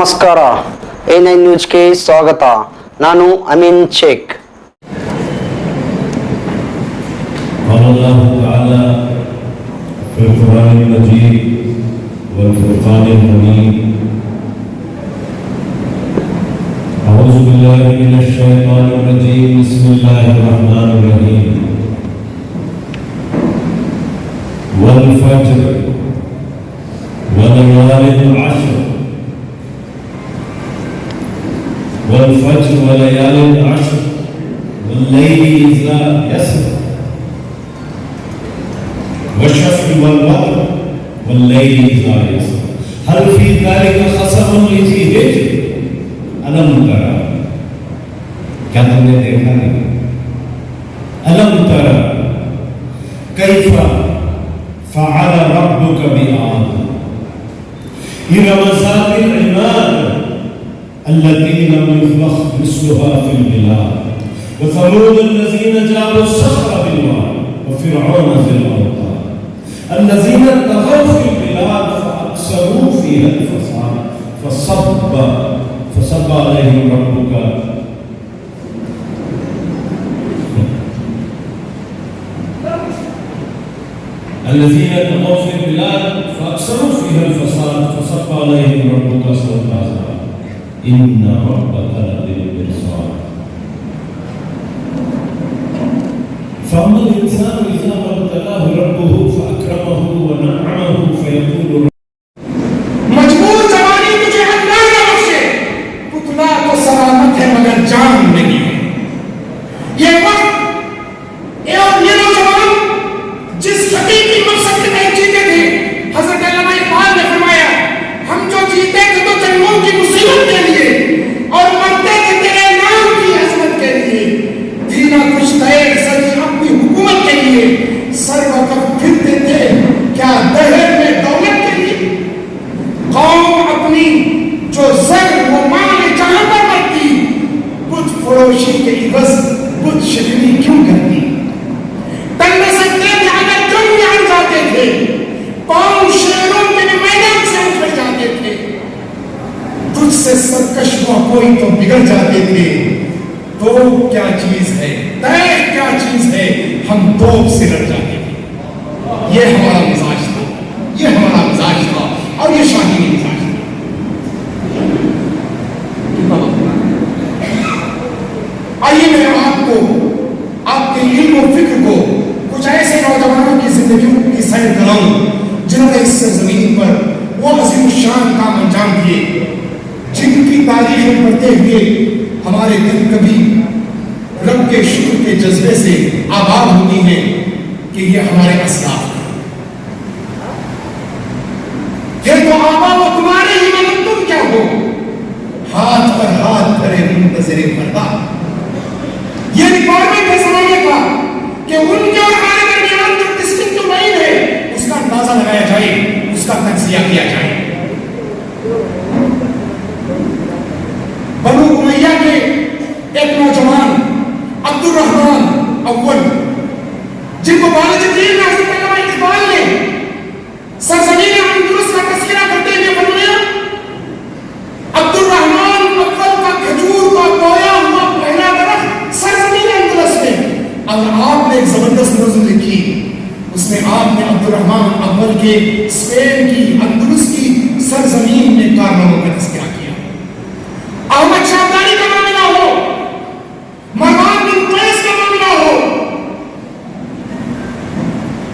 ನಮಸ್ಕಾರ, A9 ನ್ಯೂಸ್ಗೆ ಸ್ವಾಗತ. ನಾನು ಅಮೀನ್ ಶೇಖ್. الله تعالى في القرآن المجيد والفرقان الحميد أعوذ بالله من الشيطان الرجيم بسم الله الرحمن الرحيم والفجر وليال عشر والفجر وليال عشر والليل إذا يسر والشفع والوتر والليل إذا يسر هل في ذلك قسم لذي حجر ألم ترى کیا تم نے دیکھا نہیں ألم ترى كيف فعل ربك بعاد إرم ذات العماد التي لم يخلق مثلها في البلاد وثمود الذين جابوا الصخر بالواد وفرعون في الأوطان الذين طغوا في البلاد فأكثروا فيها الفساد فصب عليهم ربك الذين طغوا في البلاد فأكثروا فيها الفساد فصب عليهم ربك سوط عذاب إن ربك لبالمرصاد فأما الإنسان إذا ما ابتلاه ربه فأكرمه ونعمه فيقول مجبور جوانی تجھے اللہ نہ بخشے، پتلا تو سلامت ہے مگر جان نہیں ہے. یہ وقت اور یہ نوجوان جس حقیقی مقصد کے تحت جیتے تھے، حضرت علامہ اقبال نے فرمایا ہم جو جیتے تھے تو جنموں کی مصیبت کے لیے اور مرتے تھے تیرے نام کی عظمت کے لیے، تھی نہ کچھ دیر سری اپنی حکومت کے لیے، سر وقت پھرتے تھے کیا دہر میں دولت کے لیے. قوم اپنی جو زر و مال جہاں پر مرتی، بت فروشی کے عوض بت شکنی کیوں کرتی. تن میں سکتے تھے اگر جن میں آ جاتے تھے، پاؤں شیروں کے میدان سے اٹھ جاتے تھے. تجھ سے سرکش ہوا کوئی تو بگڑ جاتے تھے. تو کیا چیز ہے، طے کیا چیز ہے، ہم دوب سے لڑ جاتے تھے. یہ ہمارا مزاج تھا، یہ ہمارا مزاج تھا اور یہ شاہی مزاج تھا. آئیے میں آپ کو، آپ کے علم و فکر کو کچھ ایسے نوجوانوں کی زندگیوں کی سیر کراؤں جنہوں نے اس زمین پر وہ عظیم الشان کام انجام دیے، جن کی تاریخ پڑھتے ہوئے ہمارے دل کبھی رب کے شکر کے جذبے سے آباد ہوتی ہیں کہ یہ ہمارے اسلاف ہیں. پھر تو آبا وہ تمہارے ہی مگر تم کیا ہو، ہاتھ پر ہاتھ کرے منتظر فردا. یہ ریکوائرمنٹ ہے زمانے کا کہ ان کے اور ہمارے درمیان جو ڈسٹنکٹ لائن ہے اس کا اندازہ لگایا جائے، اس کا تجزیہ کیا جائے. بنو امیہ کے ایک نوجوان عبد الرحمن اول، جن کو بال جبریل میں حضرت علامہ اقبال نے سرزمین اندلس کا تذکرہ کرتے ہوئے فرمایا عبد الرحمن اول کا کھجور کا بویا ہوا پہلا درخت سرزمین اندلس میں. اور آپ نے ایک زبردست نظم لکھی، اس میں آپ نے عبد الرحمن اول کے اسپین کی اندلس کی سرزمین میں کارناموں کا تذکرہ کیا. احمد شاہدانی کا معاملہ ہو، مروان بن قیس کا معاملہ ہو،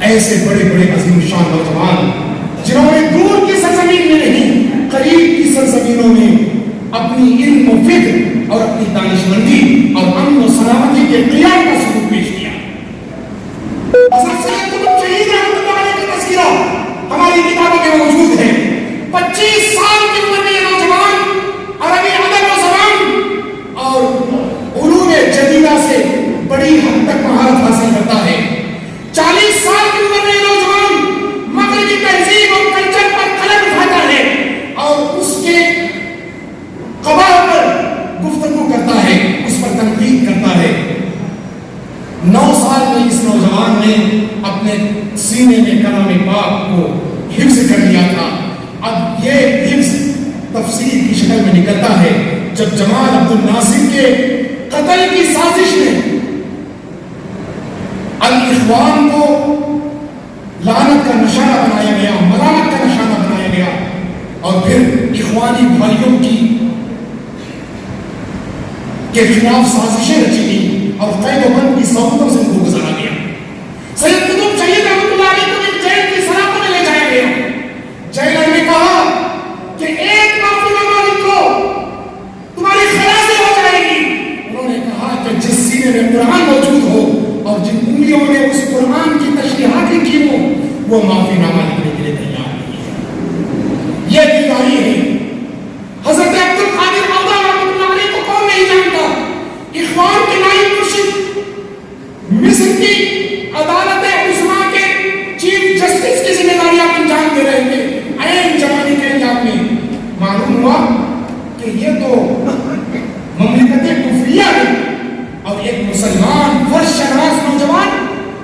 ایسے بڑے بڑے عظیم شان نوجوان جنہوں نے دور کی سرزمین میں نہیں قریب کی سرزمینوں میں اپنی علم و فکر اور اپنی دانشمندی اور امن و سلامتی کے قیام کا ثبوت پیش کیا. حضرت سید قطب شہید رحمۃ اللہ علیہ کا تذکرہ ہماری کتابوں میں موجود ہے. 25 سال کی عمر میں یہ نوجوان عربی ادب و زبان اور علوم جدیدہ سے بڑی حد تک مہارت حاصل کرتا ہے. 40 سال کی عمر میں نوجوان مغربی تہذیب اور کلچر پر قلم اٹھاتا ہے اور اس کے قواعد پر گفتگو کرتا ہے، اس پر تنقید کرتا ہے. 9 سال میں اس نوجوان نے اپنے سینے میں کلام پاک کو حفظ کر لیا تھا. اب یہ حفظ تفسیر کی شکل میں نکلتا ہے جب جمال عبد الناصر کے قتل کی سازش نے الاخوان کو لعنت کا نشانہ بنایا گیا، ملامت کا نشانہ بنایا گیا، اور پھر اخوانی بھائیوں کے خلاف سازشیں رچی گئی اور قید و بند کی صورتوں سے ان کو گزارا گیا۔ سید قطب شہید رحمۃ اللہ علیہ کو ایک جیل کی سلاخوں میں لے جایا گیا۔ جیلر نے کہا کہ ایک معافی نامہ لکھو، تمہاری خلاصی ہو جائے گی۔ انہوں نے کہا کہ جس سینے میں قرآن موجود ہو اور جن انگلیوں نے اس قرآن کی تشریحات لکھی ہو وہ معافی نامہ لکھنے کے لیے تیار نہیں ہے۔ یہ دیداری ہے حضرت عبد القادر اولیاء رحمۃ اللہ علیہ کو کون نہیں جانتا؟ اخوان کے نائب مرشد، مصر کی عدالت عظمیٰ کے چیف جسٹس کی ذمہ داری آپ انجام دے رہے تھے۔ عین زمانے کے انجام میں معلوم ہوا کہ یہ تو مملکت کفریہ ہے اور ایک مسلمان فرش شناس نوجوان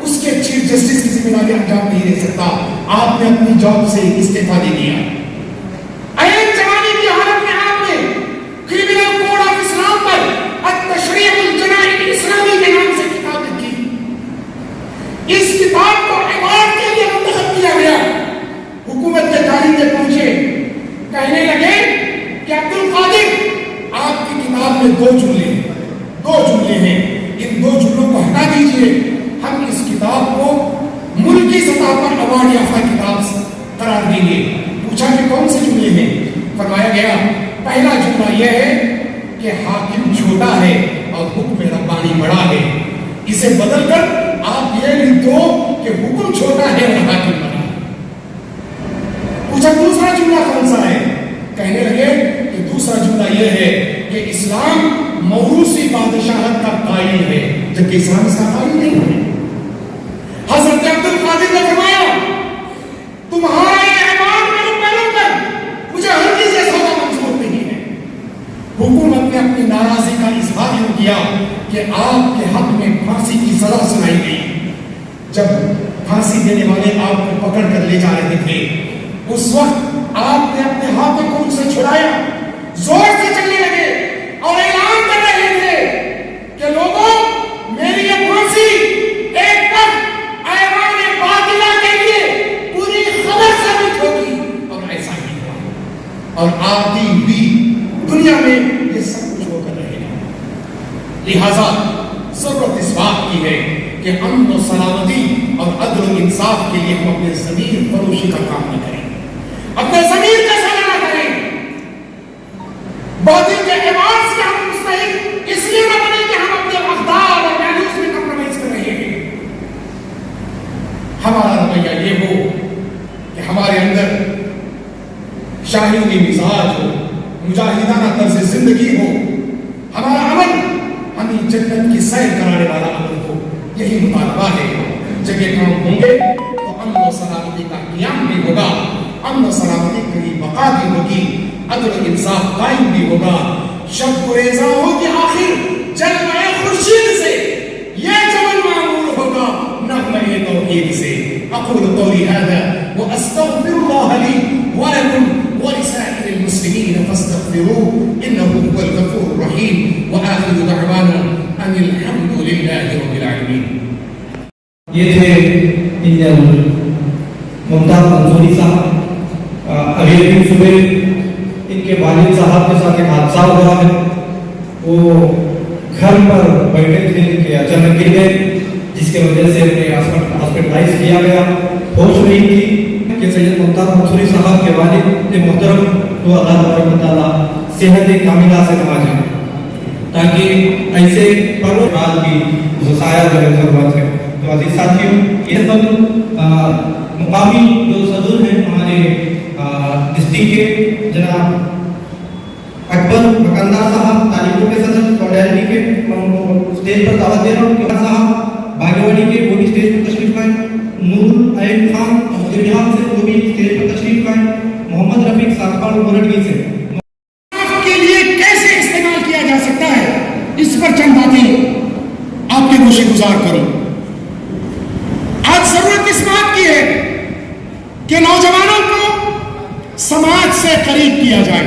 اس کے چیف جسٹس کی ذمہ داری انجام نہیں دے سکتا۔ آپ نے اپنی جاب سے استعفا دے دیا۔ عین زمانے کی حالت میں آپ نے کرمنل کوڈ آف اسلام پر التشریع الجنائی الاسلامی کے نام سے کتاب لکھی۔ اس کتاب کو ایوارڈ کے لیے منتخب کیا گیا۔ حکومت کے تاریخ پہنچے، کہنے لگے کہ عبد القادر آپ کی کتاب میں دو جملے ہیں، ان دو جملوں کو ہٹا دیجئے، ہم اس کتاب کو ملکی سطح پر ایوارڈ یافتہ کتاب قرار دیں گے۔ پوچھا کہ کون سے جملے ہیں؟ فرمایا گیا پہلا جملہ یہ ہے کہ حاکم چھوٹا ہے اور حکم ربانی بڑا ہے، اسے بدل کر آپ یہ لکھ دو کہ حکم چھوٹا ہے اور حاکم بڑا ہے۔ پوچھا دوسرا جملہ کون سا ہے؟ کہنے لگے کہ دوسرا جملہ یہ ہے کہ اسلام موروثی بادشاہت کا قائل ہے، جبکہ اسلام اس کا قائل نہیں ہے۔ حضرت عبد القادر نے فرمایا تمہارا یہ ایوارڈ میرے پیروں پر، مجھے ہرگز یہ سودا منظور نہیں ہے۔ حکومت نے اپنی ناراضی کا اظہار یوں کیا کہ آپ کے حق میں پھانسی کی سزا سنائی گئی۔ جب پھانسی دینے والے آپ کو پکڑ کر لے جا رہے تھے اس وقت آپ نے اپنے ہاتھوں کو ان سے چھڑایا، زور سے چلنے لگے اور اعلان کر رہے تھے کہ لوگوں میری یہ پھانسی ایک وقت ایوان باطلہ کے لیے پوری خبر ثابت ہوگی، اور ایسا ہی ہوا اور آتی ہوئی دنیا میں یہ سب کچھ ہو کر رہے ہیں۔ لہذا ضرورت اس بات کی ہے کہ امن و سلامتی اور عدل و انصاف کے لیے ہم اپنے ضمیر فروشی کا کام نہ کریں، اپنے ضمیر کا سامنا نہ کریں۔ باطل کے اعتبار سے ہم مستحق اس لیے نہ بنے کہ ہم اپنے اقدار اور ویلیوز میں کمپرومائز کر رہے ہیں۔ ہمارا رویہ یہ ہو کہ ہمارے اندر شاہینی مزاج ہو، مجاہدانہ طرز زندگی ہو، ہمارا عمل ہمیں جنت کی سیر کرانے والا عمل ہو۔ یہی مطالبہ ہے۔ جب یہ کام ہوں گے تو امن و سلامتی کا قیام بھی ہوگا، امن و سلامتی کی بقا بھی ہوگی، عدل و انصاف قائم بھی ہوگا۔ شب گریزاں ہو کہ آخر جلوہ خورشید سے یہ چمن معمور ہوگا نغمہ توحید سے۔ اقول قولی هذا واستغفر الله لي ولكم ولسائر المسلمين فاستغفروه انه هو الغفور الرحيم واخر دعوانا ان الحمد لله رب العالمين۔ یہ تھے انجینئر ممتاز منصوری صاحب۔ ابھی ابھی صبح ان کے والد صاحب کے ساتھ ایک حادثہ ہوا ہے، وہ گھر پر بیٹھے تھے کہ اچانک گر گئے، جس کی وجہ سے انہیں ہاسپٹلائز کیا گیا، ہوش نہیں تھی کہ سید ممتاز منصوری صاحب کے والد محترم کو اللہ تبارک و تعالیٰ صحت کاملہ سے نوازے تاکہ ایسے پروگرام کی سایہ ضرورت ہے۔ تو عزیز ساتھیوں، یہ سب مقامی جو صدر ہیں ہمارے ڈسٹرکٹ کے جناب اکبر مکندار صاحب، تعلیموں کے صدر سوڈیلٹی کے، میں ان کو اسٹیج پر دعوت دے رہا ہوں کہ صاحب باگیواڑی کے وہ بھی اسٹیج پر تشریف لائیں، نور عین خان مدیریان سے وہ بھی اسٹیج پر تشریف لائیں، محمد رفیق ساکھاڑ ورڈگی سے۔ کے لیے کیسے استعمال کیا جا سکتا ہے اس پر چند باتیں آپ کے گوشے گزار کروں۔ آج ضرورت اس بات کی ہے کہ نوجوانوں کو سماج سے قریب کیا جائے،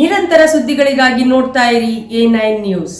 ನಿರಂತರ ಸುದ್ದಿಗಳಿಗಾಗಿ ನೋಡ್ತಾ ಇರಿ A9 ನ್ಯೂಸ್।